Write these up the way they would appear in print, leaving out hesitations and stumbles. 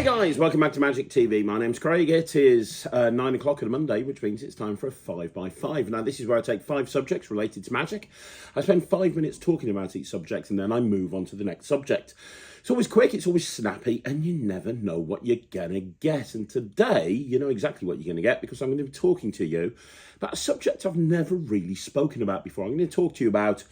guys, welcome back to Magic TV. My name's Craig. It is 9 o'clock on a Monday, which means it's time for a 5x5. Now, this is where I take 5 subjects related to magic. I spend 5 minutes talking about each subject, and then I move on to the next subject. It's always quick, it's always snappy, and you never know what you're going to get. And today, you know exactly what you're going to get, because I'm going to be talking to you about a subject I've never really spoken about before. I'm going to talk to you about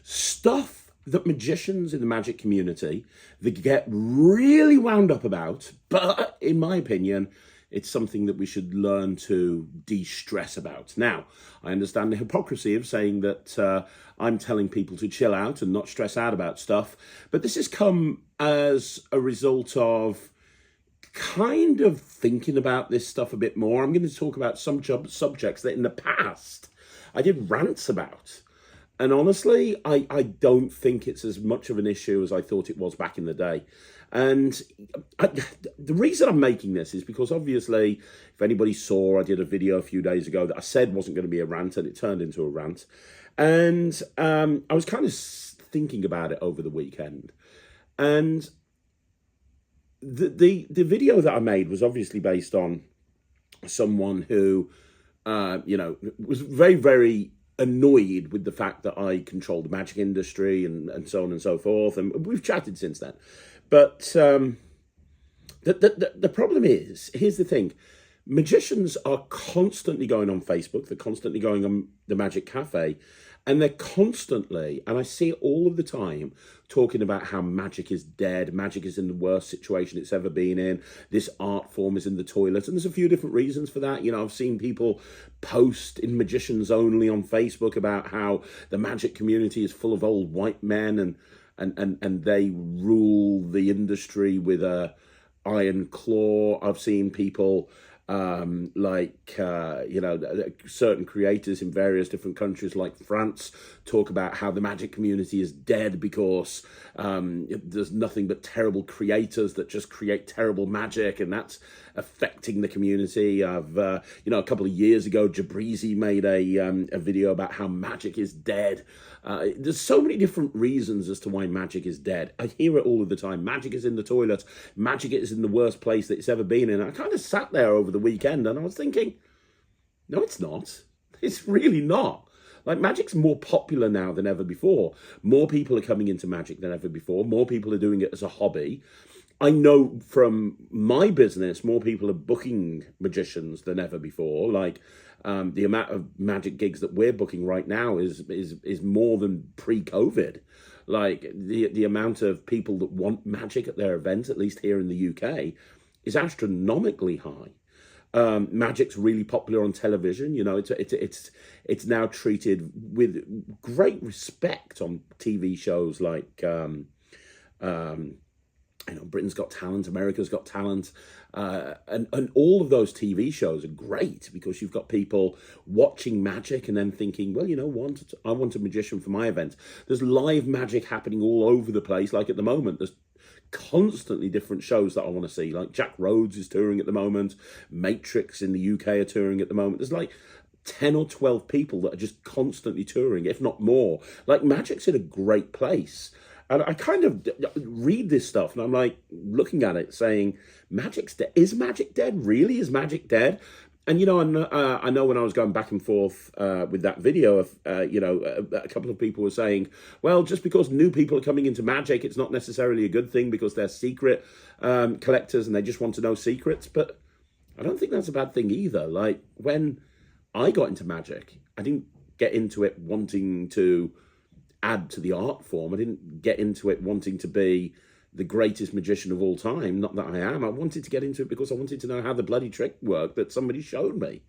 stuff that magicians in the magic community, they get really wound up about, but in my opinion, it's something that we should learn to de-stress about. Now, I understand the hypocrisy of saying that I'm telling people to chill out and not stress out about stuff, but this has come as a result of kind of thinking about this stuff a bit more. I'm going to talk about some subjects that in the past I did rants about. And honestly, I don't think it's as much of an issue as I thought it was back in the day. And the reason I'm making this is because obviously, if anybody saw, I did a video a few days ago that I said wasn't going to be a rant, and it turned into a rant. And I was kind of thinking about it over the weekend. And the video that I made was obviously based on someone who, was very, very annoyed with the fact that I control the magic industry and so on and so forth, and we've chatted since then. But the problem is, here's the thing: magicians are constantly going on Facebook, they're constantly going on the Magic Cafe, and they're constantly, and I see it all of the time, talking about how magic is dead, magic is in the worst situation it's ever been in, this art form is in the toilet, and there's a few different reasons for that. You know, I've seen people post in Magicians Only on Facebook about how the magic community is full of old white men and they rule the industry with a iron claw. I've seen people certain creators in various different countries like France talk about how the magic community is dead because there's nothing but terrible creators that just create terrible magic, and that's affecting the community. I've a couple of years ago, Jabrizi made a video about how magic is dead. There's so many different reasons as to why magic is dead. I hear it all of the time. Magic is in the toilet. Magic is in the worst place that it's ever been in. I kind of sat there over the weekend and I was thinking, no, it's not. It's really not. Like, magic's more popular now than ever before. More people are coming into magic than ever before. More people are doing it as a hobby. I know from my business, more people are booking magicians than ever before. Like, the amount of magic gigs that we're booking right now is more than pre-COVID. Like, the amount of people that want magic at their events, at least here in the UK, is astronomically high. Magic's really popular on television. You know, it's now treated with great respect on TV shows like Britain's Got Talent, America's Got Talent, and all of those TV shows are great because you've got people watching magic and then thinking, well, you know what, I want a magician for my event. There's live magic happening all over the place. Like at the moment, there's constantly different shows that I want to see. Like Jack Rhodes is touring at the moment. Matrix in the UK are touring at the moment. There's like 10 or 12 people that are just constantly touring, if not more. Like, magic's in a great place. And I kind of read this stuff and I'm like looking at it saying, magic's dead. Is magic dead? Really? Is magic dead? And, you know, I know when I was going back and forth with that video, a couple of people were saying, well, just because new people are coming into magic, it's not necessarily a good thing because they're secret collectors and they just want to know secrets. But I don't think that's a bad thing either. Like, when I got into magic, I didn't get into it wanting to add to the art form. I didn't get into it wanting to be the greatest magician of all time. Not that I am. I wanted to get into it because I wanted to know how the bloody trick worked that somebody showed me.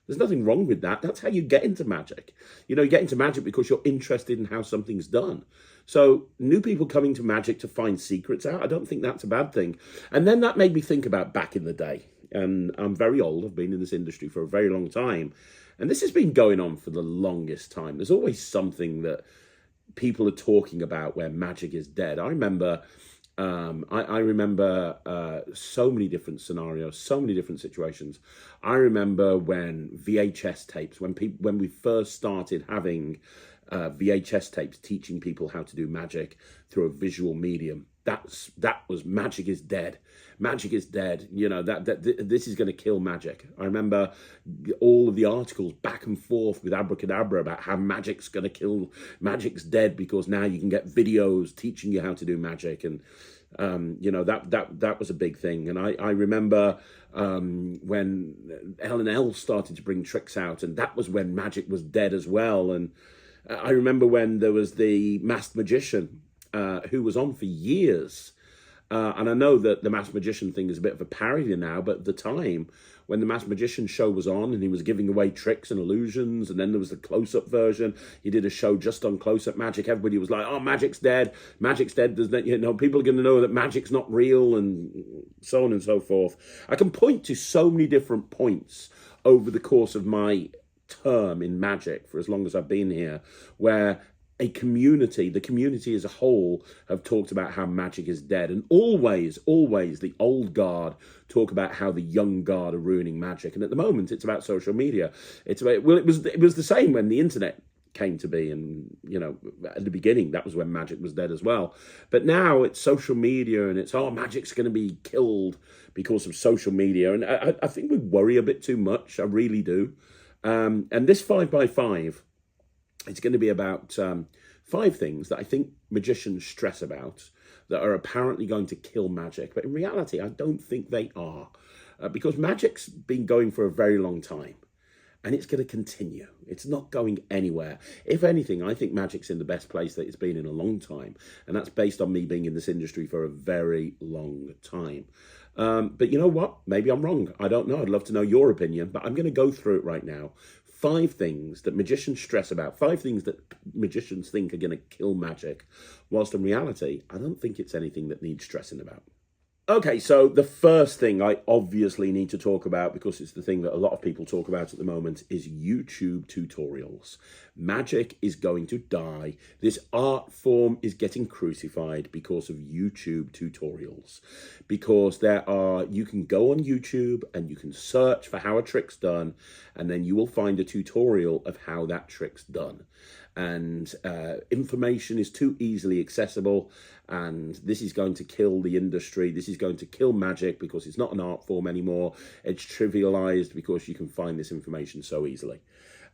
There's nothing wrong with that. That's how you get into magic. You know, you get into magic because you're interested in how something's done. So new people coming to magic to find secrets out, I don't think that's a bad thing. And then that made me think about back in the day. And I'm very old. I've been in this industry for a very long time. And this has been going on for the longest time. There's always something that people are talking about where magic is dead. I remember so many different scenarios, so many different situations. I remember when VHS tapes, when we first started having VHS tapes teaching people how to do magic through a visual medium. that was magic is dead. Magic is dead. You know, this is going to kill magic. I remember all of the articles back and forth with abracadabra about how magic's going to kill, magic's dead because now you can get videos teaching you how to do magic. And you know, that was a big thing. And I remember when L&L started to bring tricks out, and that was when magic was dead as well. And I remember when there was the Masked Magician, who was on for years. And I know that the Masked Magician thing is a bit of a parody now, but at the time when the Masked Magician show was on and he was giving away tricks and illusions, and then there was the close-up version, he did a show just on close-up magic. Everybody was like, oh, magic's dead. Magic's dead. There's no, you know, people are going to know that magic's not real, and so on and so forth. I can point to so many different points over the course of my term in magic for as long as I've been here, where the community as a whole have talked about how magic is dead. And always the old guard talk about how the young guard are ruining magic. And at the moment, it's about social media. It's about, well, it was the same when the internet came to be, and you know, at the beginning that was when magic was dead as well. But now it's social media, and it's, oh, magic's going to be killed because of social media. And I think we worry a bit too much. I really do. And this 5x5, it's going to be about 5 things that I think magicians stress about that are apparently going to kill magic. But in reality, I don't think they are, because magic's been going for a very long time, and it's going to continue. It's not going anywhere. If anything, I think magic's in the best place that it's been in a long time, and that's based on me being in this industry for a very long time. But you know what? Maybe I'm wrong. I don't know. I'd love to know your opinion, but I'm going to go through it right now. 5 things that magicians stress about, 5 things that magicians think are going to kill magic, whilst in reality, I don't think it's anything that needs stressing about. Okay, so the first thing I obviously need to talk about, because it's the thing that a lot of people talk about at the moment, is YouTube tutorials. Magic is going to die. This art form is getting crucified because of YouTube tutorials. Because you can go on YouTube and you can search for how a trick's done, and then you will find a tutorial of how that trick's done. And information is too easily accessible, and this is going to kill the industry. This is going to kill magic because it's not an art form anymore. It's trivialized because you can find this information so easily.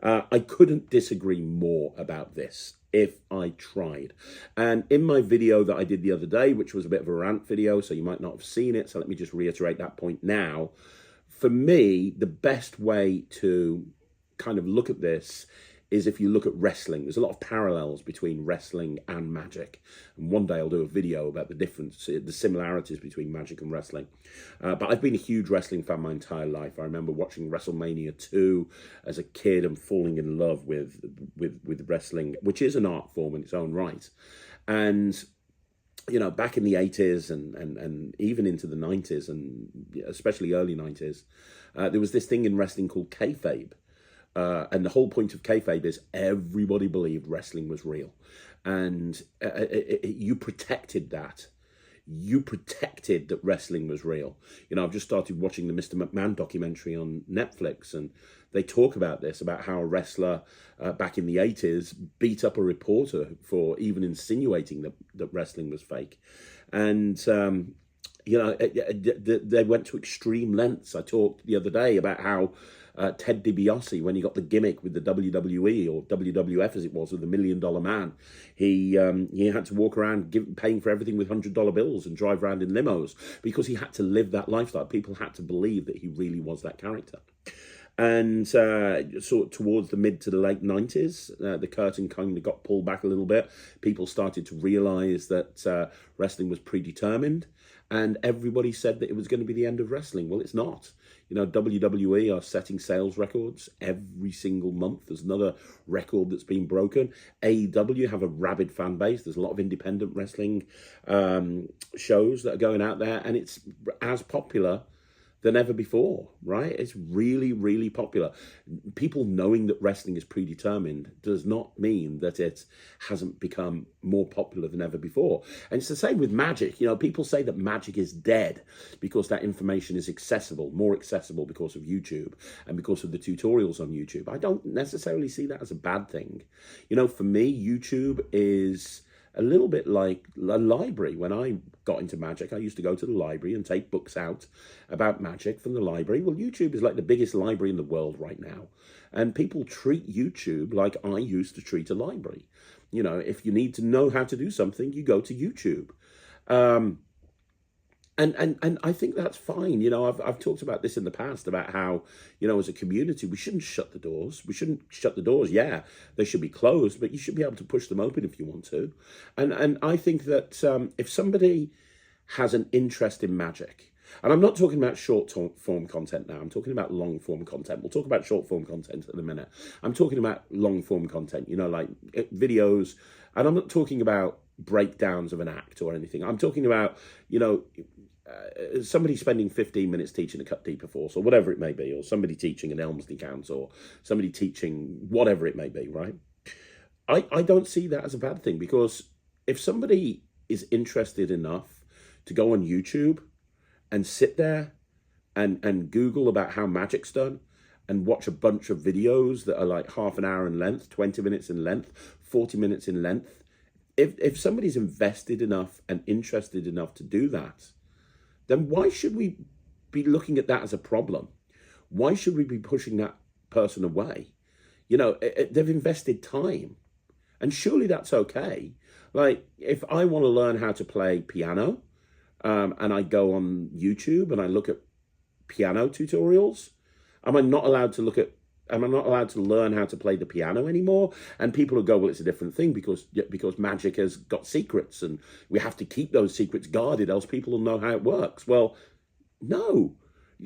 I couldn't disagree more about this if I tried. And in my video that I did the other day, which was a bit of a rant video, so you might not have seen it, so let me just reiterate that point now. For me, the best way to kind of look at this is if you look at wrestling. There's a lot of parallels between wrestling and magic. And one day I'll do a video about the difference, the similarities between magic and wrestling. But I've been a huge wrestling fan my entire life. I remember watching WrestleMania 2 as a kid and falling in love with wrestling, which is an art form in its own right. And you know, back in the 80s and even into the 90s, and especially early 90s, there was this thing in wrestling called kayfabe. And the whole point of kayfabe is everybody believed wrestling was real. And you protected that. You protected that wrestling was real. You know, I've just started watching the Mr. McMahon documentary on Netflix, and they talk about this, about how a wrestler back in the 80s beat up a reporter for even insinuating that wrestling was fake. And you know, they went to extreme lengths. I talked the other day about how Ted DiBiase, when he got the gimmick with the WWE or WWF as it was, with the $1 Million Man, he had to walk around paying for everything with $100 bills and drive around in limos because he had to live that lifestyle. People had to believe that he really was that character. And sort of towards the mid to the late 90s, the curtain kind of got pulled back a little bit. People started to realize that wrestling was predetermined, and everybody said that it was going to be the end of wrestling. Well, it's not. You know, WWE are setting sales records every single month. There's another record that's been broken. AEW have a rabid fan base. There's a lot of independent wrestling shows that are going out there, and it's as popular than ever before, right? It's really, really popular. People knowing that wrestling is predetermined does not mean that it hasn't become more popular than ever before. And it's the same with magic. You know, people say that magic is dead because that information is accessible, more accessible because of YouTube and because of the tutorials on YouTube. I don't necessarily see that as a bad thing. You know, for me, YouTube is a little bit like a library. When I got into magic, I used to go to the library and take books out about magic from the library. Well, YouTube is like the biggest library in the world right now. And people treat YouTube like I used to treat a library. You know, if you need to know how to do something, you go to YouTube. Um, and I think that's fine. You know, I've talked about this in the past about how, you know, as a community, we shouldn't shut the doors. We shouldn't shut the doors. Yeah, they should be closed, but you should be able to push them open if you want to. And I think that if somebody has an interest in magic, and I'm not talking about form content now, I'm talking about long form content. We'll talk about short form content in a minute. I'm talking about long form content, you know, like videos. And I'm not talking about breakdowns of an act or anything. I'm talking about, you know, somebody spending 15 minutes teaching a cut deeper force or whatever it may be, or somebody teaching an Elmsley count, or somebody teaching whatever it may be, right? I don't see that as a bad thing, because if somebody is interested enough to go on YouTube and sit there and Google about how magic's done and watch a bunch of videos that are like half an hour in length, 20 minutes in length, 40 minutes in length, if somebody's invested enough and interested enough to do that, then why should we be looking at that as a problem? Why should we be pushing that person away? You know, they've invested time, and surely that's okay. Like, if I want to learn how to play piano, and I go on YouTube and I look at piano tutorials, am I not allowed to learn how to play the piano anymore? And people will go, well, it's a different thing because magic has got secrets and we have to keep those secrets guarded, else people will know how it works. Well, no.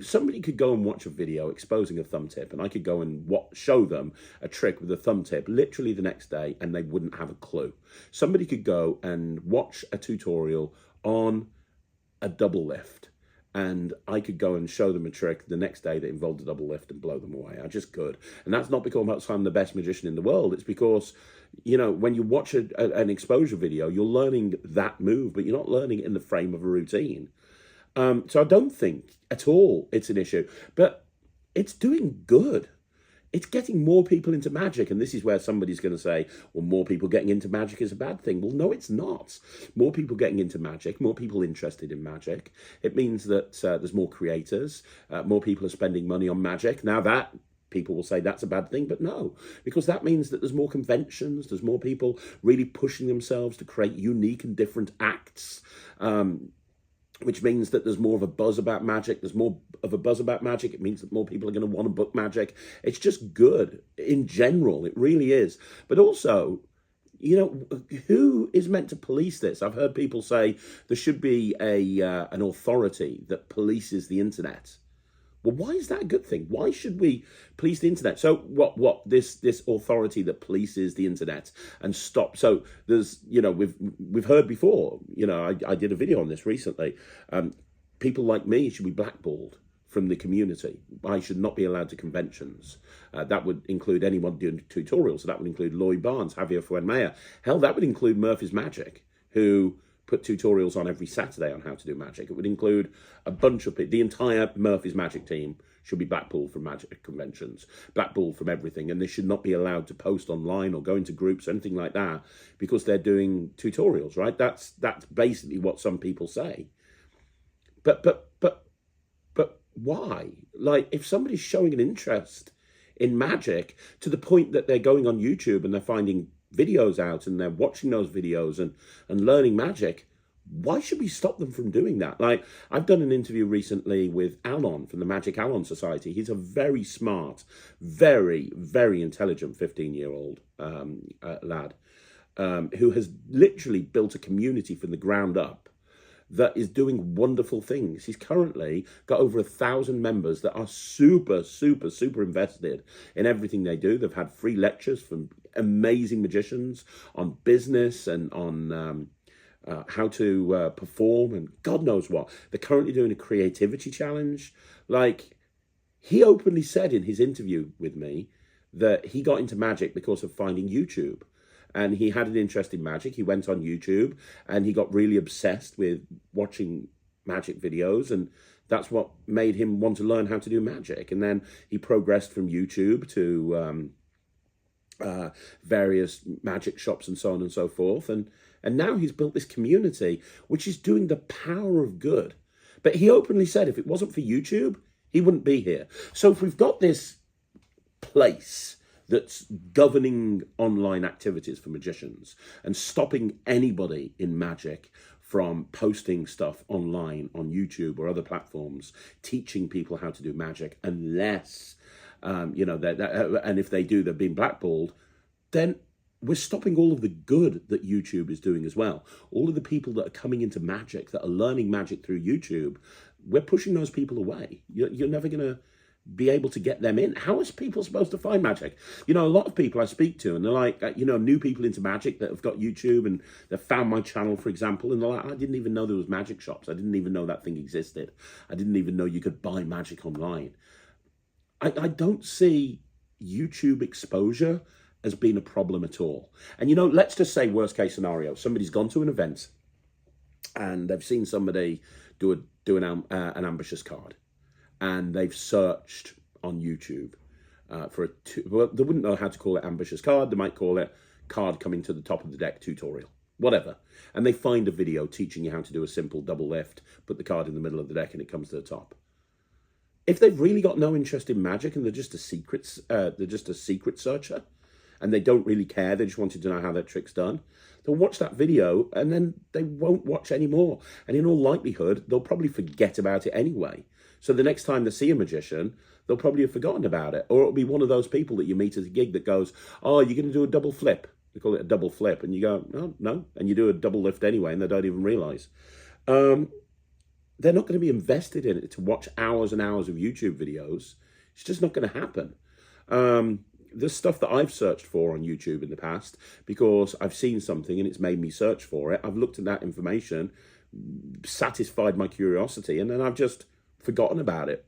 Somebody could go and watch a video exposing a thumb tip, and I could go and show them a trick with a thumb tip literally the next day, and they wouldn't have a clue. Somebody could go and watch a tutorial on a double lift, and I could go and show them a trick the next day that involved a double lift and blow them away. I just could. And that's not because I'm the best magician in the world. It's because, you know, when you watch an exposure video, you're learning that move, but you're not learning it in the frame of a routine. So I don't think at all it's an issue, but it's doing good. It's getting more people into magic, and this is where somebody's going to say, well, more people getting into magic is a bad thing. Well, no, it's not. More people getting into magic, more people interested in magic. It means that there's more creators, more people are spending money on magic. Now that people will say that's a bad thing, but no, because that means that there's more conventions, there's more people really pushing themselves to create unique and different acts, which means that there's more of a buzz about magic. There's more of a buzz about magic. It means that more people are going to want to book magic. It's just good in general. It really is. But also, you know, who is meant to police this? I've heard people say there should be an authority that polices the internet. Well, why is that a good thing? Why should we police the internet? So what this authority that polices the internet and stop? So there's, you know, we've heard before, you know, I did a video on this recently. People like me should be blackballed from the community. I should not be allowed to conventions. That would include anyone doing tutorials. So that would include Lloyd Barnes, Javier Fuenmayor. Hell, that would include Murphy's Magic, who put tutorials on every Saturday on how to do magic. It would include a bunch of people. The entire Murphy's Magic team should be blackballed from magic conventions, blackballed from everything, and they should not be allowed to post online or go into groups or anything like that because they're doing tutorials, right? That's basically what some people say. But why? Like, if somebody's showing an interest in magic to the point that they're going on YouTube and they're finding videos out and they're watching those videos and learning magic, why should we stop them from doing that? Like, I've done an interview recently with Alon from the Magic Alon Society. He's a very smart, very, very intelligent 15-year-old lad who has literally built a community from the ground up that is doing wonderful things. He's currently got over 1,000 members that are super, super, super invested in everything they do. They've had free lectures from amazing magicians on business and on how to perform and God knows what. They're currently doing a creativity challenge. Like, he openly said in his interview with me that he got into magic because of finding YouTube. And he had an interest in magic. He went on YouTube and he got really obsessed with watching magic videos. And that's what made him want to learn how to do magic. And then he progressed from YouTube to various magic shops and so on and so forth. And now he's built this community, which is doing the power of good. But he openly said if it wasn't for YouTube, he wouldn't be here. So if we've got this place that's governing online activities for magicians and stopping anybody in magic from posting stuff online on YouTube or other platforms, teaching people how to do magic, unless, and if they do, they're being blackballed, then we're stopping all of the good that YouTube is doing as well. All of the people that are coming into magic, that are learning magic through YouTube, we're pushing those people away. You're never going to be able to get them in. How is people supposed to find magic? A lot of people I speak to, and they're like, new people into magic that have got YouTube and they've found my channel, for example, and they're like, I didn't even know there was magic shops. I didn't even know that thing existed. I didn't even know you could buy magic online. I don't see YouTube exposure as being a problem at all. And, let's just say worst case scenario, somebody's gone to an event and they've seen somebody do an ambitious card, and they've searched on YouTube well, they wouldn't know how to call it ambitious card. They might call it card coming to the top of the deck tutorial, whatever. And they find a video teaching you how to do a simple double lift, put the card in the middle of the deck and it comes to the top. If they've really got no interest in magic and they're just a secret searcher, and they don't really care, they just wanted to know how that trick's done, they'll watch that video and then they won't watch anymore. And in all likelihood, they'll probably forget about it anyway. So the next time they see a magician, they'll probably have forgotten about it. Or it'll be one of those people that you meet at a gig that goes, oh, you're going to do a double flip. They call it a double flip. And you go, oh, no. And you do a double lift anyway, and they don't even realize. They're not going to be invested in it to watch hours and hours of YouTube videos. It's just not going to happen. There's stuff that I've searched for on YouTube in the past because I've seen something and it's made me search for it. I've looked at that information, satisfied my curiosity, and then I've just forgotten about it.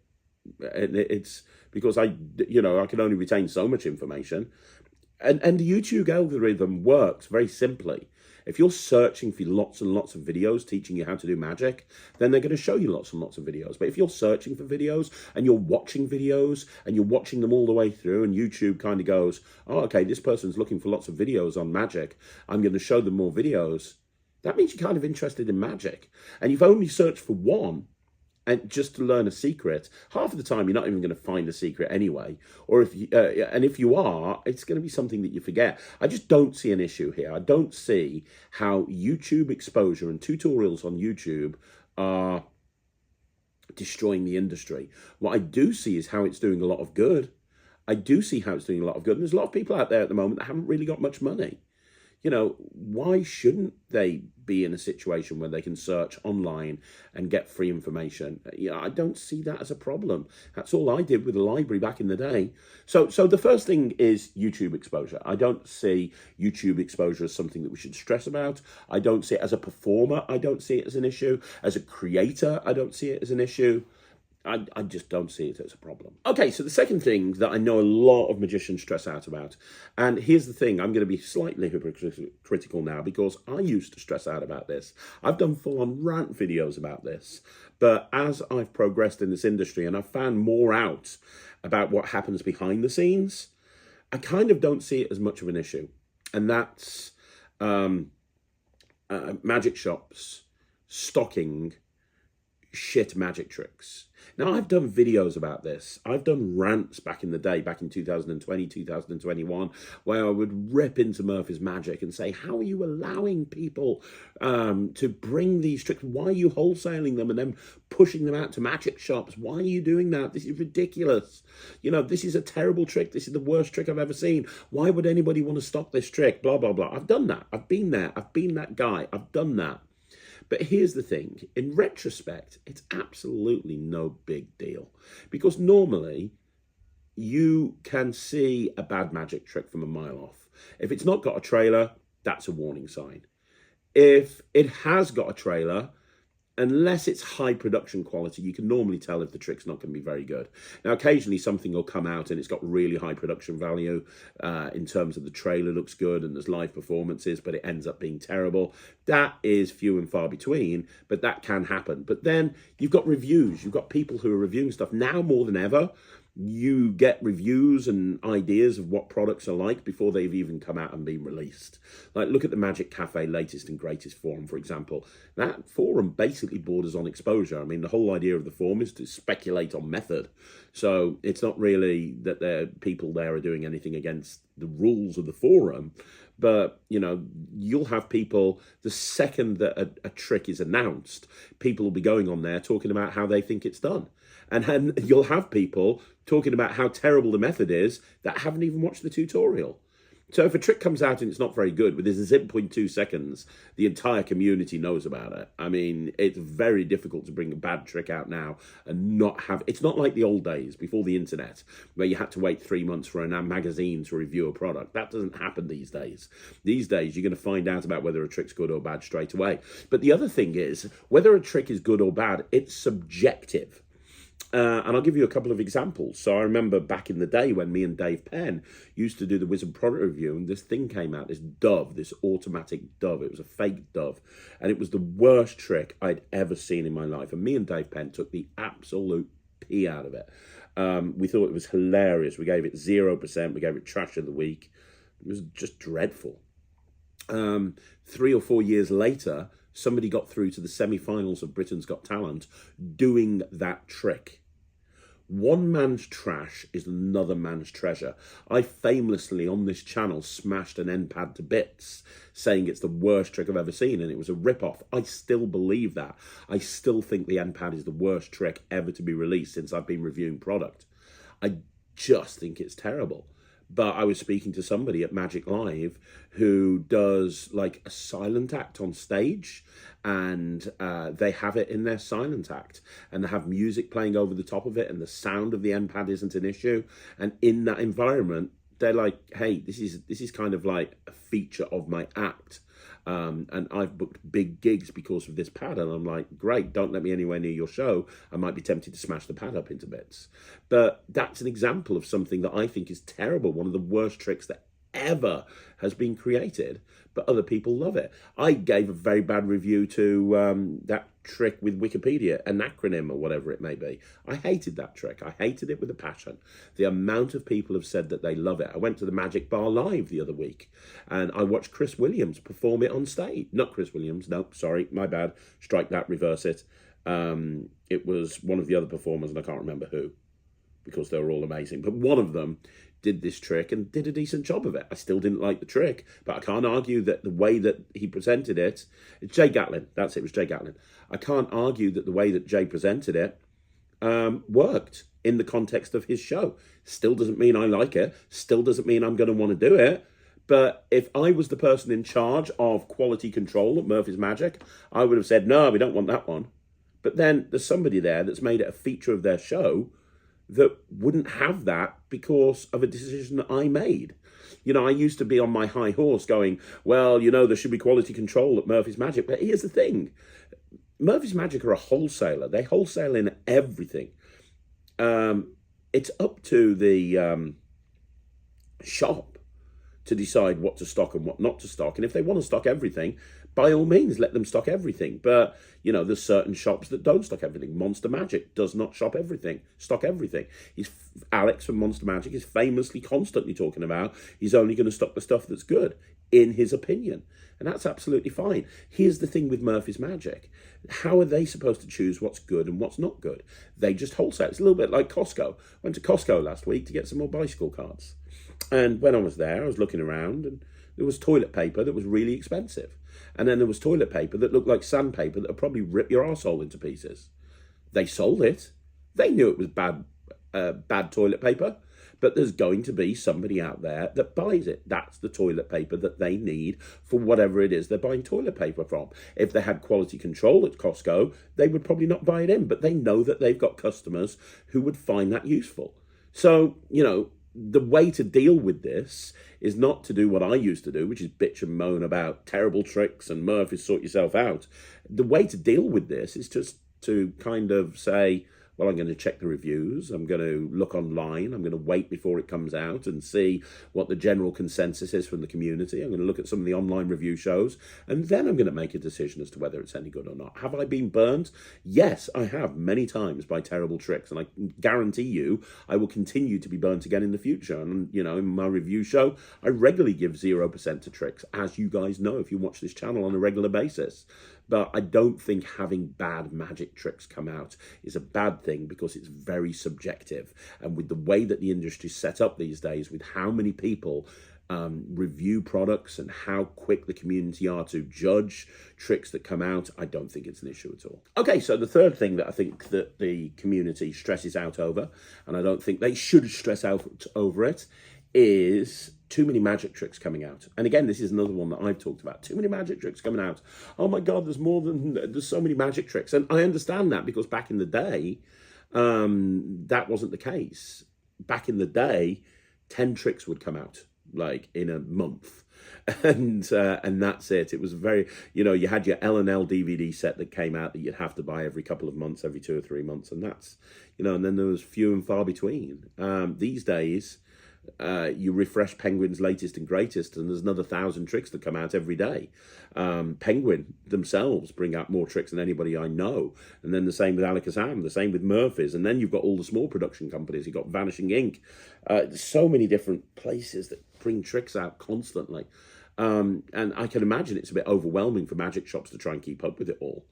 And it's because I can only retain so much information. And the YouTube algorithm works very simply. If you're searching for lots and lots of videos teaching you how to do magic, then they're going to show you lots and lots of videos. But if you're searching for videos and you're watching videos and you're watching them all the way through, and YouTube kind of goes, oh, okay, this person's looking for lots of videos on magic, I'm going to show them more videos, that means you're kind of interested in magic. And you've only searched for one, and just to learn a secret, half of the time you're not even going to find a secret anyway. Or if you are, it's going to be something that you forget. I just don't see an issue here. I don't see how YouTube exposure and tutorials on YouTube are destroying the industry. What I do see is how it's doing a lot of good. I do see how it's doing a lot of good. And there's a lot of people out there at the moment that haven't really got much money. Why shouldn't they be in a situation where they can search online and get free information? I don't see that as a problem. That's all I did with the library back in the day. So the first thing is YouTube exposure. I don't see YouTube exposure as something that we should stress about. I don't see it as a performer. I don't see it as an issue. As a creator, I don't see it as an issue. I just don't see it as a problem. Okay, so the second thing that I know a lot of magicians stress out about, and here's the thing, I'm going to be slightly hypocritical now because I used to stress out about this. I've done full-on rant videos about this, but as I've progressed in this industry and I've found more out about what happens behind the scenes, I kind of don't see it as much of an issue. And that's magic shops stocking shit magic tricks. Now, I've done videos about this. I've done rants back in the day, back in 2020, 2021, where I would rip into Murphy's Magic and say, how are you allowing people to bring these tricks? Why are you wholesaling them and then pushing them out to magic shops? Why are you doing that? This is ridiculous. This is a terrible trick. This is the worst trick I've ever seen. Why would anybody want to stock this trick? Blah, blah, blah. I've done that. I've been there. I've been that guy. I've done that. But here's the thing, in retrospect, it's absolutely no big deal. Because normally, you can see a bad magic trick from a mile off. If it's not got a trailer, that's a warning sign. If it has got a trailer, unless it's high production quality, you can normally tell if the trick's not going to be very good. Now, occasionally something will come out and it's got really high production value in terms of the trailer looks good and there's live performances, but it ends up being terrible. That is few and far between, but that can happen. But then you've got reviews. You've got people who are reviewing stuff now more than ever. You get reviews and ideas of what products are like before they've even come out and been released. Like, look at the Magic Cafe latest and greatest forum, for example. That forum basically borders on exposure. I mean, the whole idea of the forum is to speculate on method. So it's not really that the people there are doing anything against the rules of the forum. But, you know, you'll have people, the second that a trick is announced, people will be going on there talking about how they think it's done. And then you'll have people talking about how terrible the method is that haven't even watched the tutorial. So if a trick comes out and it's not very good, within 0.2 seconds, the entire community knows about it. I mean, it's very difficult to bring a bad trick out now and not have... It's not like the old days before the internet, where you had to wait 3 months for a magazine to review a product. That doesn't happen these days. These days, you're going to find out about whether a trick's good or bad straight away. But the other thing is, whether a trick is good or bad, it's subjective. And I'll give you a couple of examples. So I remember back in the day when me and Dave Penn used to do the Wizard product review, and this thing came out, this dove, this automatic dove. It was a fake dove, and it was the worst trick I'd ever seen in my life. And me and Dave Penn took the absolute pee out of it. We thought it was hilarious. We gave it 0%. We gave it trash of the week. It was just dreadful. 3 or 4 years later, somebody got through to the semi-finals of Britain's Got Talent doing that trick. One man's trash is another man's treasure. I famously, on this channel, smashed an NPAD to bits, saying it's the worst trick I've ever seen, and it was a rip-off. I still believe that. I still think the NPAD is the worst trick ever to be released since I've been reviewing product. I just think it's terrible. But I was speaking to somebody at Magic Live who does like a silent act on stage, and they have it in their silent act, and they have music playing over the top of it, and the sound of the NPAD isn't an issue. And in that environment, they're like, hey, this is kind of like a feature of my act. And I've booked big gigs because of this pad. And I'm like, great, don't let me anywhere near your show. I might be tempted to smash the pad up into bits. But that's an example of something that I think is terrible. One of the worst tricks that ever has been created, but other people love it. I gave a very bad review to that trick with Wikipedia, an acronym or whatever it may be. I hated that trick. I hated it with a passion. The amount of people have said that they love it. I went to the Magic Bar Live the other week, and I watched Chris Williams perform it on stage. Not Chris Williams, no, sorry, my bad. Strike that, reverse it. It was one of the other performers, and I can't remember who, because they were all amazing. But one of them did this trick and did a decent job of it. I still didn't like the trick, but I can't argue that the way that he presented it, it's Jay Gatlin, that's it, it was Jay Gatlin. I can't argue that the way that Jay presented it worked in the context of his show. Still doesn't mean I like it, still doesn't mean I'm going to want to do it, but if I was the person in charge of quality control at Murphy's Magic, I would have said, no, we don't want that one. But then there's somebody there that's made it a feature of their show that wouldn't have that because of a decision that I made. You know, I used to be on my high horse going, well, you know, there should be quality control at Murphy's Magic. But here's the thing. Murphy's Magic are a wholesaler. They wholesale in everything. It's up to the shop to decide what to stock and what not to stock. And if they want to stock everything, by all means, let them stock everything. But, you know, there's certain shops that don't stock everything. Monster Magic does not stock everything. Alex from Monster Magic is famously constantly talking about he's only going to stock the stuff that's good, in his opinion. And that's absolutely fine. Here's the thing with Murphy's Magic. How are they supposed to choose what's good and what's not good? They just wholesale. It's a little bit like Costco. Went to Costco last week to get some more bicycle cards. And when I was there, I was looking around, and there was toilet paper that was really expensive. And then there was toilet paper that looked like sandpaper that would probably rip your arsehole into pieces. They sold it. They knew it was bad toilet paper. But there's going to be somebody out there that buys it. That's the toilet paper that they need for whatever it is they're buying toilet paper from. If they had quality control at Costco, they would probably not buy it in. But they know that they've got customers who would find that useful. So, you know, the way to deal with this is not to do what I used to do, which is bitch and moan about terrible tricks and Murphy, sort yourself out. The way to deal with this is just to kind of say, Well, I'm going to check the reviews. I'm going to look online. I'm going to wait before it comes out and see what the general consensus is from the community. I'm going to look at some of the online review shows, and then I'm going to make a decision as to whether it's any good or not. Have I been burned? Yes, I have, many times, by terrible tricks, and I guarantee you I will continue to be burnt again in the future. And, in my review show, I regularly give 0% to tricks, as you guys know if you watch this channel on a regular basis. But I don't think having bad magic tricks come out is a bad thing, because it's very subjective. And with the way that the industry is set up these days, with how many people review products and how quick the community are to judge tricks that come out, I don't think it's an issue at all. Okay, so the third thing that I think that the community stresses out over, and I don't think they should stress out over it, is too many magic tricks coming out. And again, this is another one that I've talked about. Too many magic tricks coming out. Oh my God, there's so many magic tricks. And I understand that, because back in the day, that wasn't the case. Back in the day, 10 tricks would come out, like, in a month. And that's it. It was very, you had your L&L DVD set that came out that you'd have to buy every couple of months, every 2 or 3 months. And that's, and then there was few and far between. These days, you refresh Penguin's latest and greatest, and there's another 1,000 tricks that come out every day. Penguin themselves bring out more tricks than anybody I know. And then the same with Alakazam, the same with Murphy's. And then you've got all the small production companies. You've got Vanishing Ink. There's so many different places that bring tricks out constantly. And I can imagine it's a bit overwhelming for magic shops to try and keep up with it all.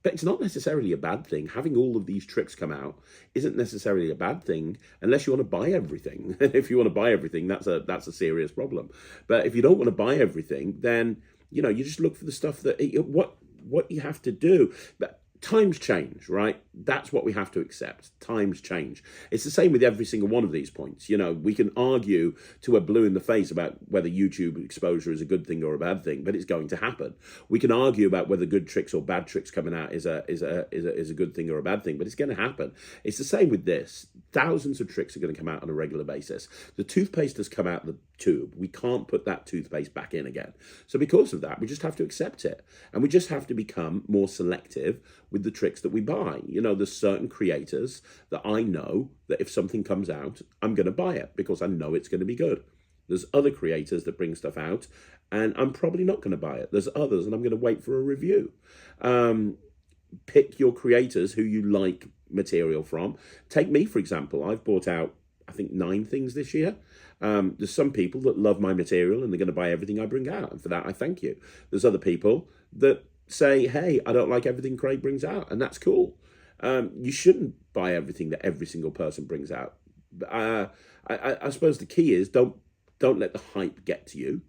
But it's not necessarily a bad thing. Having all of these tricks come out isn't necessarily a bad thing, unless you want to buy everything. If you want to buy everything, that's a serious problem. But if you don't want to buy everything, then you just look for the stuff that what you have to do. But times change, right? That's what we have to accept. Times change. It's the same with every single one of these points. We can argue to a blue in the face about whether YouTube exposure is a good thing or a bad thing, but it's going to happen. We can argue about whether good tricks or bad tricks coming out is a good thing or a bad thing, but it's going to happen. It's the same with this. Thousands of tricks are going to come out on a regular basis. The toothpaste has come out the tube. We can't put that toothpaste back in again. So because of that, we just have to accept it. And we just have to become more selective with the tricks that we buy. There's certain creators that I know that if something comes out, I'm going to buy it because I know it's going to be good. There's other creators that bring stuff out and I'm probably not going to buy it. There's others and I'm going to wait for a review. Pick your creators who you like material from. Take me, for example. I've bought out, I think, 9 things this year. There's some people that love my material and they're going to buy everything I bring out. And for that, I thank you. There's other people that say, hey, I don't like everything Craig brings out. And that's cool. You shouldn't buy everything that every single person brings out. I suppose the key is don't let the hype get to you.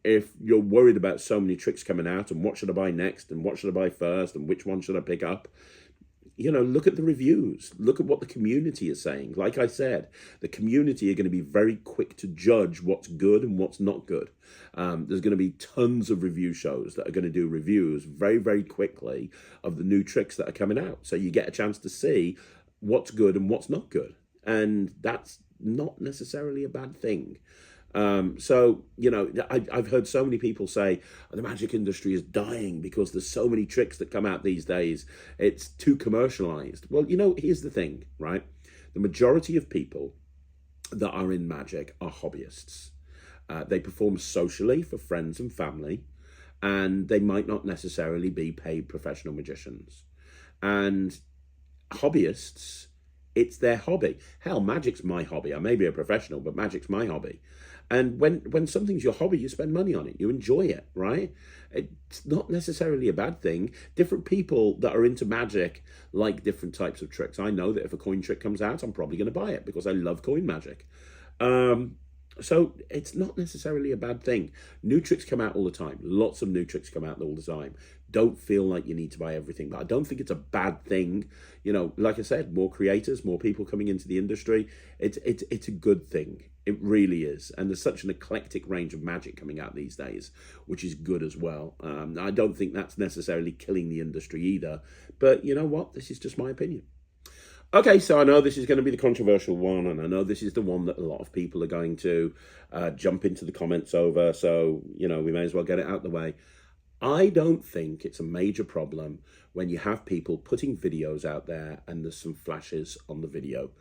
If you're worried about so many tricks coming out and what should I buy next and what should I buy first and which one should I pick up, look at the reviews. Look at what the community is saying. Like I said, the community are going to be very quick to judge what's good and what's not good. There's going to be tons of review shows that are going to do reviews very, very quickly of the new tricks that are coming out. So you get a chance to see what's good and what's not good. And that's not necessarily a bad thing. I've heard so many people say the magic industry is dying because there's so many tricks that come out these days. It's too commercialized. Well, here's the thing, right? The majority of people that are in magic are hobbyists. They perform socially for friends and family, and they might not necessarily be paid professional magicians. And hobbyists, it's their hobby. Hell, magic's my hobby. I may be a professional, but magic's my hobby. And when something's your hobby, you spend money on it. You enjoy it, right? It's not necessarily a bad thing. Different people that are into magic like different types of tricks. I know that if a coin trick comes out, I'm probably going to buy it because I love coin magic. So it's not necessarily a bad thing. New tricks come out all the time. Lots of new tricks come out all the time. Don't feel like you need to buy everything, but I don't think it's a bad thing. Like I said, more creators, more people coming into the industry. It's a good thing. It really is. And there's such an eclectic range of magic coming out these days, which is good as well. I don't think that's necessarily killing the industry either. But you know what? This is just my opinion. Okay, so I know this is going to be the controversial one, and I know this is the one that a lot of people are going to jump into the comments over, so, we may as well get it out the way. I don't think it's a major problem when you have people putting videos out there and there's some flashes on the video.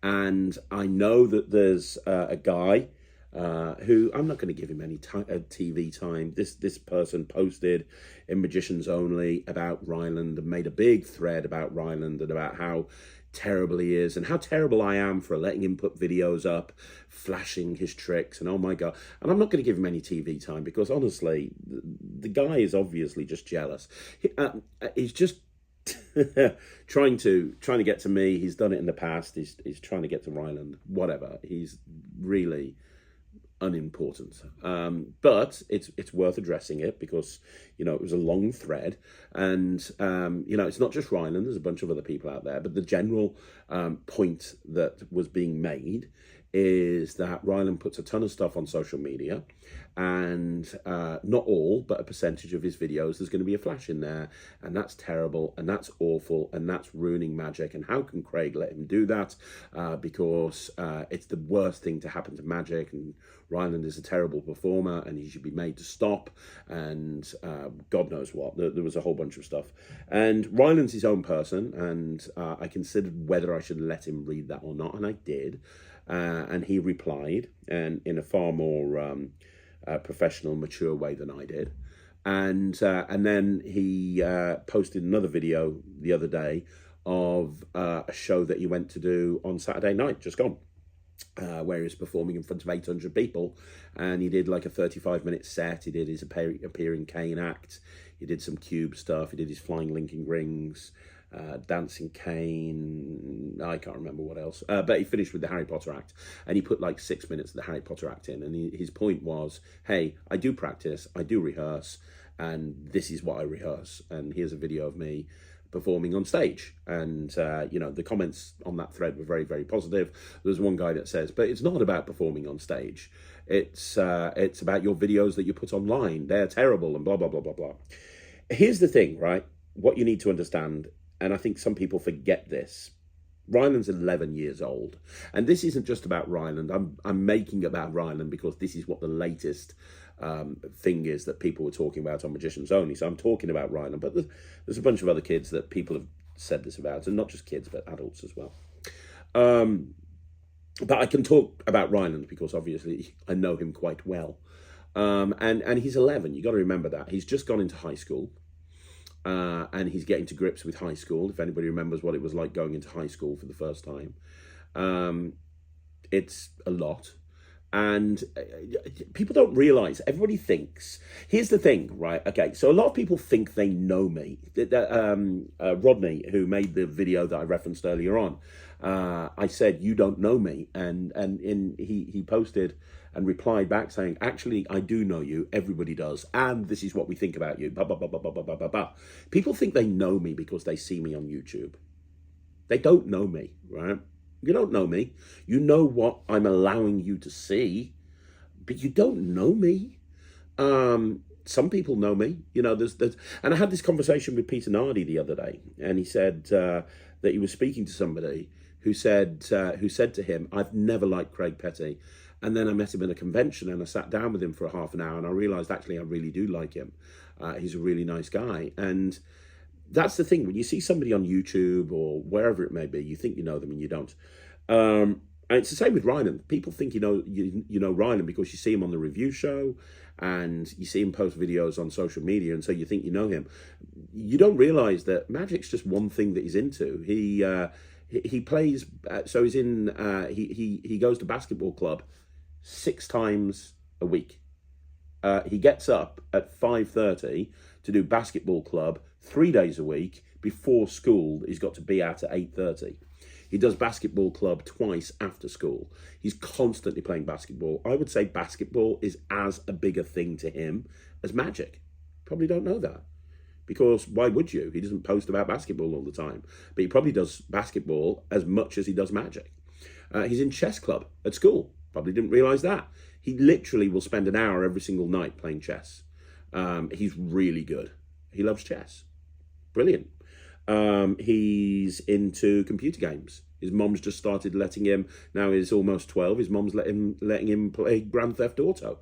And I know that there's a guy who, I'm not going to give him any TV time. This person posted in Magicians Only about Ryland and made a big thread about Ryland and about how terrible he is and how terrible I am for letting him put videos up, flashing his tricks, and oh my God. And I'm not going to give him any TV time because honestly, the guy is obviously just jealous. He's just trying to get to me. He's done it in the past. He's trying to get to Ryland. Whatever. He's really unimportant, but it's worth addressing it because it was a long thread, and it's not just Ryland. There's a bunch of other people out there, but the general point that was being made is that Ryland puts a ton of stuff on social media, and not all, but a percentage of his videos, there's going to be a flash in there, and that's terrible, and that's awful, and that's ruining magic, and how can Craig let him do that? Because it's the worst thing to happen to magic, and Ryland is a terrible performer, and he should be made to stop, and God knows what. There was a whole bunch of stuff. And Ryland's his own person, and I considered whether I should let him read that or not, and I did. And he replied, and in a far more professional, mature way than I did. And then he posted another video the other day of a show that he went to do on Saturday night, just gone, where he was performing in front of 800 people. And he did like a 35-minute set. He did his appearing Kane act. He did some cube stuff. He did his flying linking rings. Dancing Kane, I can't remember what else, but he finished with the Harry Potter act, and he put like 6 minutes of the Harry Potter act in, and his point was, hey, I do practice, I do rehearse, and this is what I rehearse, and here's a video of me performing on stage. And the comments on that thread were very, very positive. There's one guy that says, but it's not about performing on stage, it's about your videos that you put online, they're terrible, and blah blah blah blah blah. Here's the thing, right? What you need to understand, and I think some people forget this, Ryland's 11 years old. And this isn't just about Ryland. I'm making it about Ryland because this is what the latest thing is that people were talking about on Magicians Only. So I'm talking about Ryland, but there's a bunch of other kids that people have said this about, and not just kids, but adults as well. But I can talk about Ryland because obviously I know him quite well. And he's 11. You got to remember that. He's just gone into high school. And he's getting to grips with high school. If anybody remembers what it was like going into high school for the first time, it's a lot. And people don't realize, everybody thinks, here's the thing, right? Okay, so a lot of people think they know me. Rodney, who made the video that I referenced earlier on, I said, you don't know me. And he posted and replied back saying, actually, I do know you. Everybody does. And this is what we think about you. Bah, bah, bah, bah, bah, bah, bah, bah. People think they know me because they see me on YouTube. They don't know me, right? You don't know me. You know what I'm allowing you to see, but you don't know me. Some people know me. There's and I had this conversation with Peter Nardi the other day, and he said that he was speaking to somebody who said to him, I've never liked Craig Petty. And then I met him in a convention and I sat down with him for a half an hour and I realized actually I really do like him. He's a really nice guy. And that's the thing, when you see somebody on YouTube or wherever it may be, you think you know them and you don't. And it's the same with Ryland. People think you know Ryland because you see him on the review show and you see him post videos on social media, and so you think you know him. You don't realize that magic's just one thing that he's into. He plays, so he's in, he goes to basketball club 6 times a week. He gets up at 5:30 to do basketball club 3 days a week. Before school, he's got to be at 8:30. He does basketball club twice after school. He's constantly playing basketball. I would say basketball is as a bigger thing to him as magic. Probably don't know that. Because why would you? He doesn't post about basketball all the time. But he probably does basketball as much as he does magic. He's in chess club at school. Probably didn't realize that. He literally will spend an hour every single night playing chess. He's really good. He loves chess. Brilliant. He's into computer games. His mom's just started letting him, now he's almost 12, his mom's letting him play Grand Theft Auto.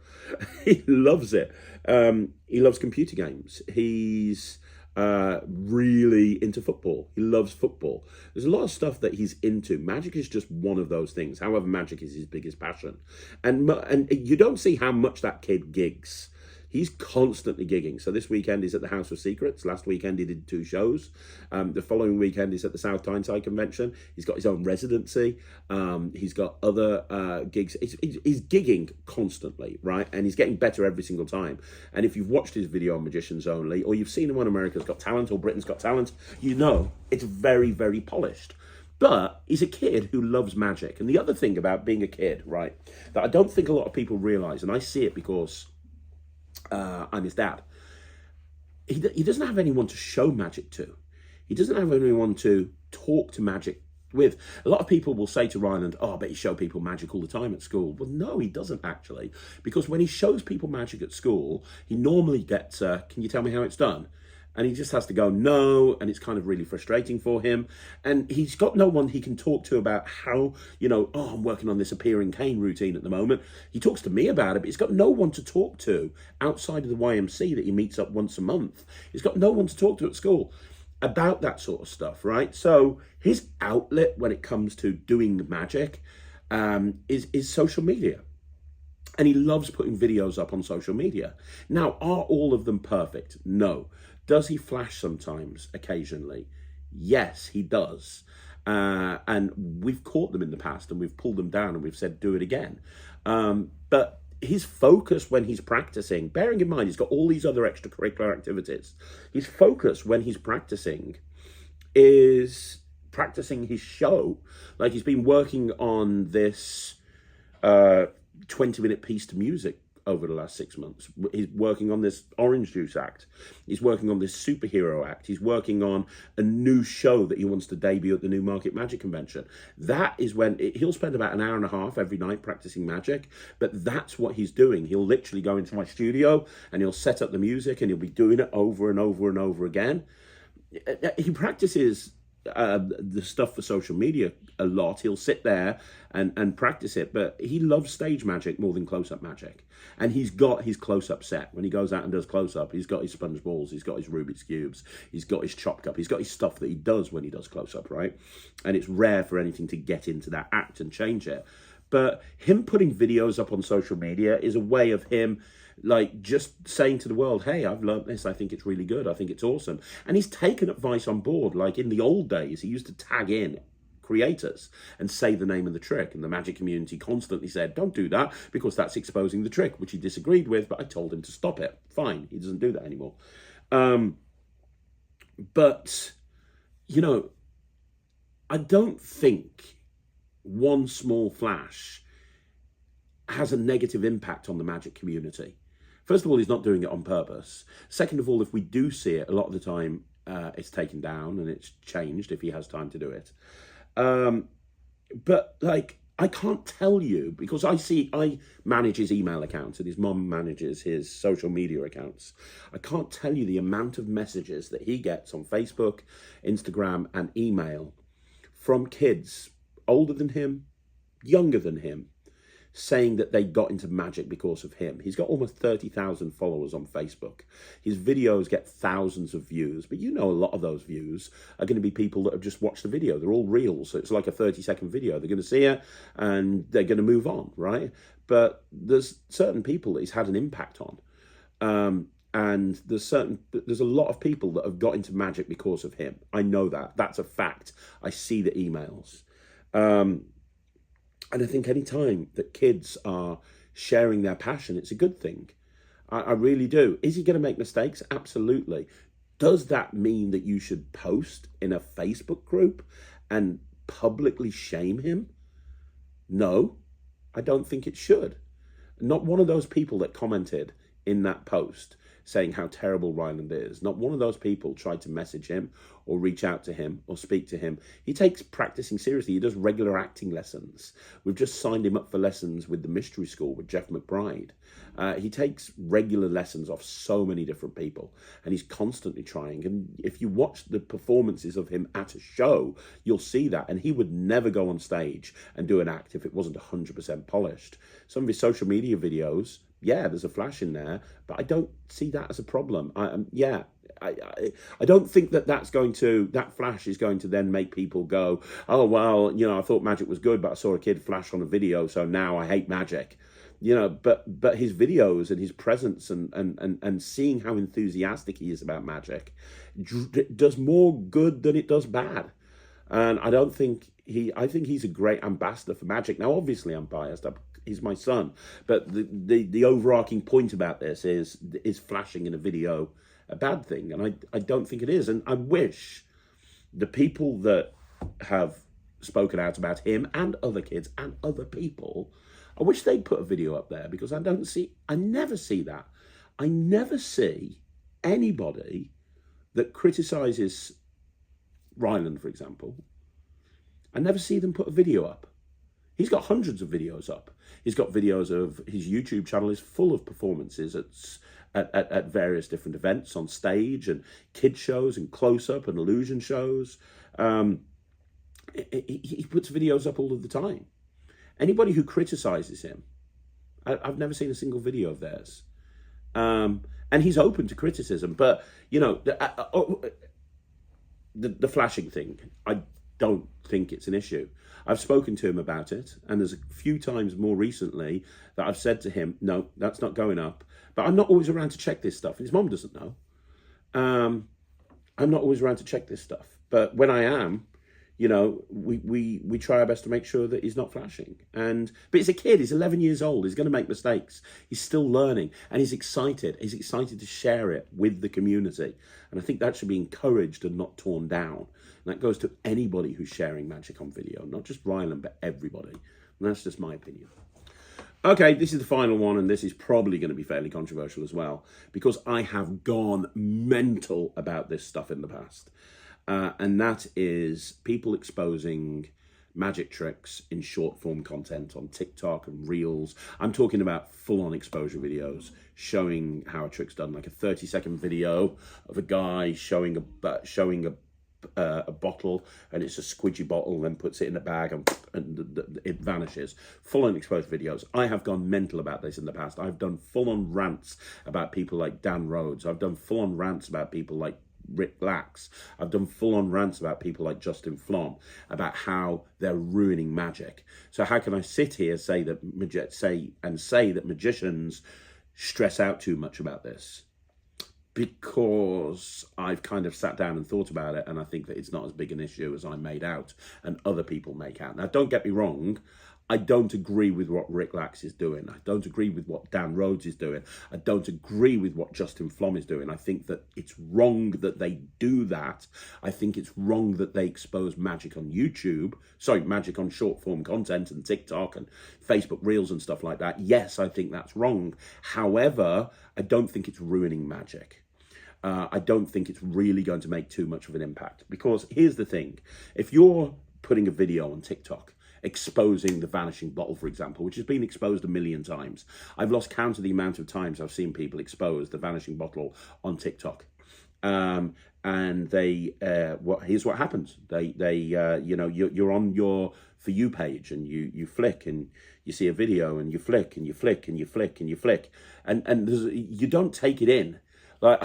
He loves it. He loves computer games. He's really into football. He loves football. There's a lot of stuff that he's into. Magic is just one of those things. However, magic is his biggest passion. And you don't see how much that kid gigs. He's constantly gigging. So this weekend he's at the House of Secrets. Last weekend he did 2 shows. The following weekend he's at the South Tyneside Convention. He's got his own residency. He's got other gigs. He's gigging constantly, right? And he's getting better every single time. And if you've watched his video on Magicians Only, or you've seen him on America's Got Talent or Britain's Got Talent, you know it's very, very polished. But he's a kid who loves magic. And the other thing about being a kid, right, that I don't think a lot of people realise, and I see it because I'm his dad. He doesn't have anyone to show magic to. He doesn't have anyone to talk to magic with. A lot of people will say to Ryland, oh, I bet you show people magic all the time at school. Well, no, he doesn't actually. Because when he shows people magic at school, he normally gets, can you tell me how it's done? And he just has to go, no, and it's kind of really frustrating for him. And he's got no one he can talk to about how, oh, I'm working on this appearing cane routine at the moment. He talks to me about it, but he's got no one to talk to outside of the YMC that he meets up once a month. He's got no one to talk to at school about that sort of stuff, right? So his outlet when it comes to doing magic is social media. And he loves putting videos up on social media. Now, are all of them perfect? No. Does he flash sometimes, occasionally? Yes, he does. And we've caught them in the past and we've pulled them down and we've said, do it again. But his focus when he's practicing, bearing in mind he's got all these other extracurricular activities, his focus when he's practicing is practicing his show. Like he's been working on this 20-minute piece to music over the last 6 months. He's working on this Orange Juice act. He's working on this superhero act. He's working on a new show that he wants to debut at the Newmarket Magic Convention. That is when he'll spend about an hour and a half every night practicing magic, but that's what he's doing. He'll literally go into my studio and he'll set up the music and he'll be doing it over and over and over again. He practices the stuff for social media a lot. He'll sit there and practice it, but he loves stage magic more than close-up magic. And he's got his close-up set. When he goes out and does close-up, he's got his sponge balls, he's got his Rubik's Cubes, he's got his chop cup, he's got his stuff that he does when he does close-up, right? And it's rare for anything to get into that act and change it. But him putting videos up on social media is a way of him like just saying to the world, hey, I've learned this, I think it's really good, I think it's awesome. And he's taken advice on board. Like in the old days, he used to tag in creators and say the name of the trick, and the magic community constantly said, don't do that because that's exposing the trick, which he disagreed with, but I told him to stop it. Fine, he doesn't do that anymore. But I don't think one small flash has a negative impact on the magic community. First of all, he's not doing it on purpose. Second of all, if we do see it, a lot of the time it's taken down and it's changed if he has time to do it. But like, I can't tell you because I manage his email accounts and his mom manages his social media accounts. I can't tell you the amount of messages that he gets on Facebook, Instagram, and email from kids older than him, younger than him, saying that they got into magic because of him. He's got almost 30,000 followers on Facebook. His videos get thousands of views, but a lot of those views are going to be people that have just watched the video. They're all reels, so it's like a 30-second video. They're going to see it and they're going to move on, right? But there's certain people that he's had an impact on. And there's a lot of people that have got into magic because of him. I know that. That's a fact. I see the emails. And I think any time that kids are sharing their passion, it's a good thing. I really do. Is he going to make mistakes? Absolutely. Does that mean that you should post in a Facebook group and publicly shame him? No, I don't think it should. Not one of those people that commented in that post saying how terrible Ryland is. Not one of those people tried to message him or reach out to him or speak to him. He takes practicing seriously. He does regular acting lessons. We've just signed him up for lessons with the Mystery School with Jeff McBride. He takes regular lessons off so many different people, and he's constantly trying. And if you watch the performances of him at a show, you'll see that. And he would never go on stage and do an act if it wasn't 100% polished. Some of his social media videos, yeah, there's a flash in there, but I don't see that as a problem. I don't think that flash is going to then make people go, oh, well, you know, I thought magic was good, but I saw a kid flash on a video, so now I hate magic. You know, but his videos and his presence and seeing how enthusiastic he is about magic does more good than it does bad. And I think he's a great ambassador for magic. Now, obviously, I'm biased. He's my son, but the overarching point about this is flashing in a video a bad thing? And I don't think it is. And I wish the people that have spoken out about him and other kids and other people, I wish they'd put a video up there, because I never see that. I never see anybody that criticises Ryland, for example. I never see them put a video up. He's got hundreds of videos up. He's got videos of his YouTube channel is full of performances at various different events on stage, and kid shows and close-up and illusion shows. He puts videos up all of the time. Anybody who criticises him, I've never seen a single video of theirs. And he's open to criticism, but, you know, the flashing thing, I don't think it's an issue. I've spoken to him about it, and there's a few times more recently that I've said to him, no, that's not going up. But I'm not always around to check this stuff, and his mom doesn't know. I'm not always around to check this stuff. But when I am, you know, we try our best to make sure that he's not flashing. But he's a kid, he's 11 years old, he's going to make mistakes. He's still learning, and he's excited. He's excited to share it with the community. And I think that should be encouraged and not torn down. And that goes to anybody who's sharing magic on video, not just Ryland, but everybody. And that's just my opinion. Okay, this is the final one, and this is probably going to be fairly controversial as well, because I have gone mental about this stuff in the past. And that is people exposing magic tricks in short form content on TikTok and Reels. I'm talking about full-on exposure videos showing how a trick's done, like a 30-second video of a guy showing a bottle, and it's a squidgy bottle, then puts it in a bag and it vanishes. Full-on exposure videos. I have gone mental about this in the past. I've done full-on rants about people like Dan Rhodes. I've done full-on rants about people like Rick Lax. I've done full-on rants about people like Justin Flom, about how they're ruining magic. So how can I sit here and say that magicians stress out too much about this? Because I've kind of sat down and thought about it, and I think that it's not as big an issue as I made out and other people make out. Now, don't get me wrong, I don't agree with what Rick Lax is doing. I don't agree with what Dan Rhodes is doing. I don't agree with what Justin Flom is doing. I think that it's wrong that they do that. I think it's wrong that they expose magic on YouTube. Sorry, magic on short form content and TikTok and Facebook Reels and stuff like that. Yes, I think that's wrong. However, I don't think it's ruining magic. I don't think it's really going to make too much of an impact, because here's the thing. If you're putting a video on TikTok exposing the vanishing bottle, for example, which has been exposed a million times, I've lost count of the amount of times I've seen people expose the vanishing bottle on TikTok. And here's what happens. You know, you're on your For You page, and you flick and you see a video, and you flick and you flick and you flick and you flick, and you don't take it in. Like,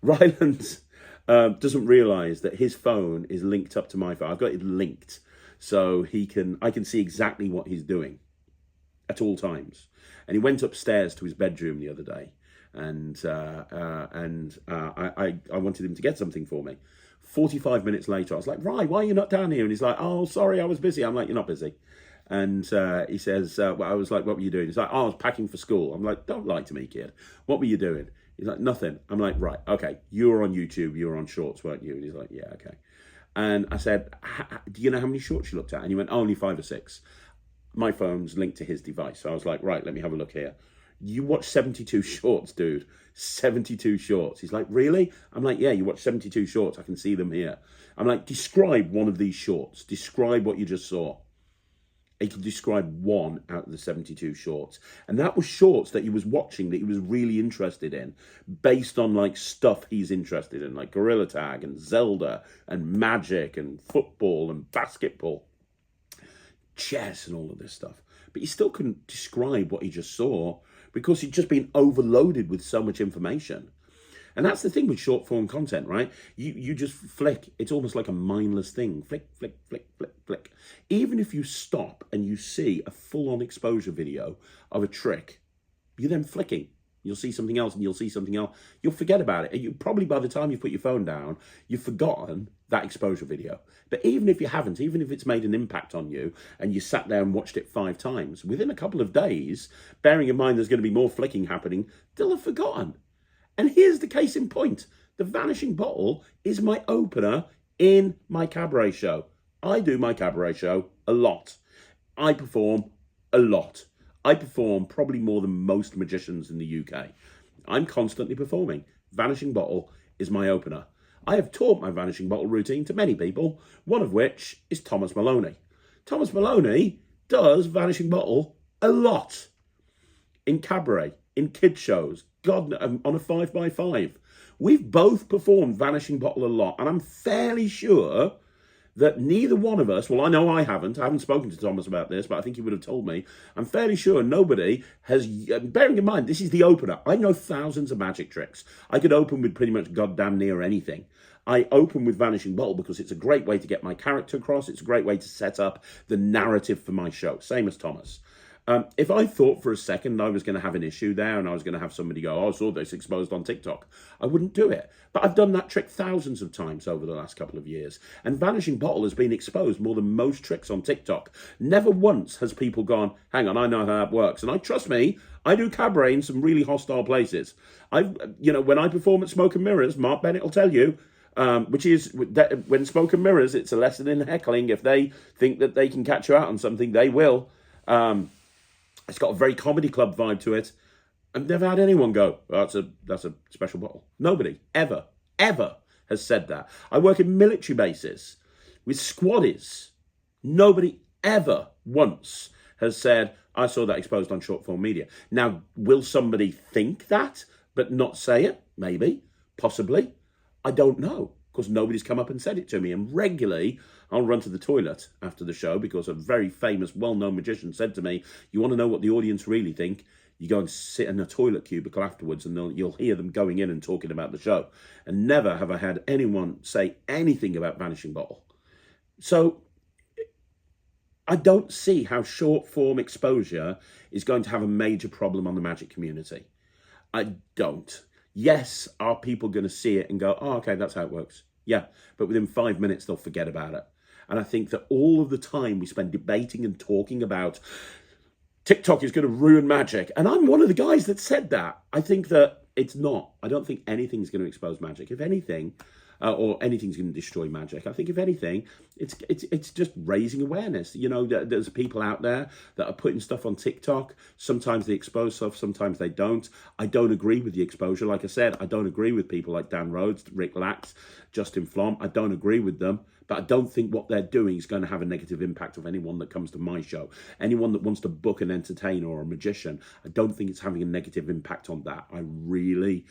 Ryland doesn't realise that his phone is linked up to my phone. I've got it linked, so I can see exactly what he's doing at all times. And he went upstairs to his bedroom the other day, and I wanted him to get something for me. 45 minutes later, I was like, "Right, why are you not down here?" And he's like, "Oh, sorry, I was busy." I'm like, "You're not busy." And he says, well, I was like, "What were you doing?" He's like, "Oh, I was packing for school." I'm like, "Don't lie to me, kid. What were you doing?" He's like, "Nothing." I'm like, "Right, okay, you were on YouTube, you were on Shorts, weren't you?" And he's like, "Yeah, okay." And I said, "Do you know how many shorts you looked at?" And he went, "Only 5 or 6. My phone's linked to his device." So I was like, "Right, let me have a look here." you watch 72 shorts, dude. 72 shorts. He's like, really? I'm like, yeah, you watch 72 shorts. I can see them here. I'm like, describe one of these shorts. Describe what you just saw. He can describe one out of the 72 shorts. And that was shorts that he was watching that he was really interested in based on like stuff he's interested in, like Gorilla Tag and Zelda and Magic and football and basketball, chess and all of this stuff. But he still couldn't describe what he just saw because he'd just been overloaded with so much information. And that's the thing with short form content, right? You just flick. It's almost like a mindless thing. Flick, flick, flick, flick, flick. Even if you stop and you see a full-on exposure video of a trick, you're then flicking. You'll see something else and you'll see something else. You'll forget about it. And you probably, by the time you put your phone down, you've forgotten that exposure video. But even if you haven't, even if it's made an impact on you and you sat there and watched it 5 times, within a couple of days, bearing in mind there's going to be more flicking happening, they'll have forgotten. And here's the case in point. The Vanishing Bottle is my opener in my cabaret show. I do my cabaret show a lot. I perform a lot. I perform probably more than most magicians in the UK. I'm constantly performing. Vanishing Bottle is my opener. I have taught my Vanishing Bottle routine to many people, one of which is Thomas Maloney. Thomas Maloney does Vanishing Bottle a lot. In cabaret, in kid shows, God, on a 5x5. We've both performed Vanishing Bottle a lot, and I'm fairly sure that neither one of us, well, I know I haven't spoken to Thomas about this, but I think he would have told me, I'm fairly sure nobody has, bearing in mind, this is the opener. I know thousands of magic tricks. I could open with pretty much goddamn near anything. I open with Vanishing Bottle because it's a great way to get my character across. It's a great way to set up the narrative for my show, same as Thomas. If I thought for a second I was going to have an issue there and I was going to have somebody go, oh, I saw this exposed on TikTok, I wouldn't do it. But I've done that trick thousands of times over the last couple of years. And Vanishing Bottle has been exposed more than most tricks on TikTok. Never once has people gone, hang on, I know how that works. And I trust me, I do cabaret in some really hostile places. When I perform at Smoke and Mirrors, Mark Bennett will tell you, which is that when Smoke and Mirrors, it's a lesson in heckling. If they think that they can catch you out on something, they will. It's got a very comedy club vibe to it. I've never had anyone go, oh, that's a special bottle. Nobody, ever has said that. I work in military bases with squaddies. Nobody ever once has said, I saw that exposed on short form media. Now, will somebody think that, but not say it? Maybe, possibly. I don't know, because nobody's come up and said it to me. And regularly, I'll run to the toilet after the show because a very famous, well-known magician said to me, you want to know what the audience really think? You go and sit in a toilet cubicle afterwards and you'll hear them going in and talking about the show. And never have I had anyone say anything about Vanishing Bottle. So I don't see how short-form exposure is going to have a major problem on the magic community. I don't. Yes, are people going to see it and go, oh, okay, that's how it works? Yeah, but within 5 minutes, they'll forget about it. And I think that all of the time we spend debating and talking about TikTok is going to ruin magic. And I'm one of the guys that said that. I think that it's not. I don't think anything's going to expose magic. If anything, or anything's going to destroy magic. I think if anything, it's just raising awareness. You know, there's people out there that are putting stuff on TikTok. Sometimes they expose stuff, sometimes they don't. I don't agree with the exposure. Like I said, I don't agree with people like Dan Rhodes, Rick Lax, Justin Flom. I don't agree with them. But I don't think what they're doing is going to have a negative impact on anyone that comes to my show. Anyone that wants to book an entertainer or a magician, I don't think it's having a negative impact on that. I really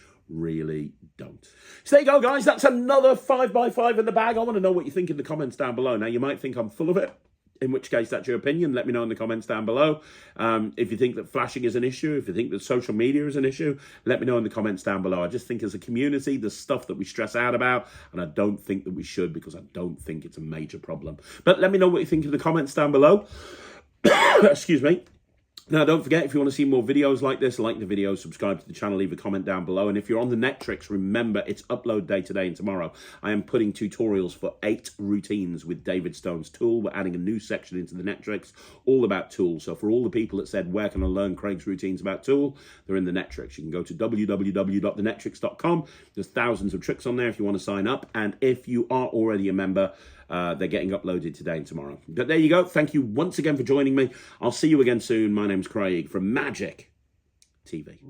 don't. So there you go, guys. That's another 5x5 in the bag. I want to know what you think in the comments down below. Now, you might think I'm full of it, in which case that's your opinion. Let me know in the comments down below. If you think that flashing is an issue, if you think that social media is an issue, let me know in the comments down below. I just think as a community, there's stuff that we stress out about, and I don't think that we should, because I don't think it's a major problem. But let me know what you think in the comments down below. Excuse me. Now, don't forget, if you want to see more videos like this, like the video, subscribe to the channel, leave a comment down below. And if you're on the Netrix, remember, it's upload day today and tomorrow. I am putting tutorials for 8 routines with David Stone's tool. We're adding a new section into the Netrix, all about tools. So for all the people that said, where can I learn Craig's routines about tool? They're in the Netrix. You can go to www.thenetrix.com. There's thousands of tricks on there if you want to sign up. And if you are already a member, they're getting uploaded today and tomorrow. But there you go. Thank you once again for joining me. I'll see you again soon. My name's Craig from Magic TV.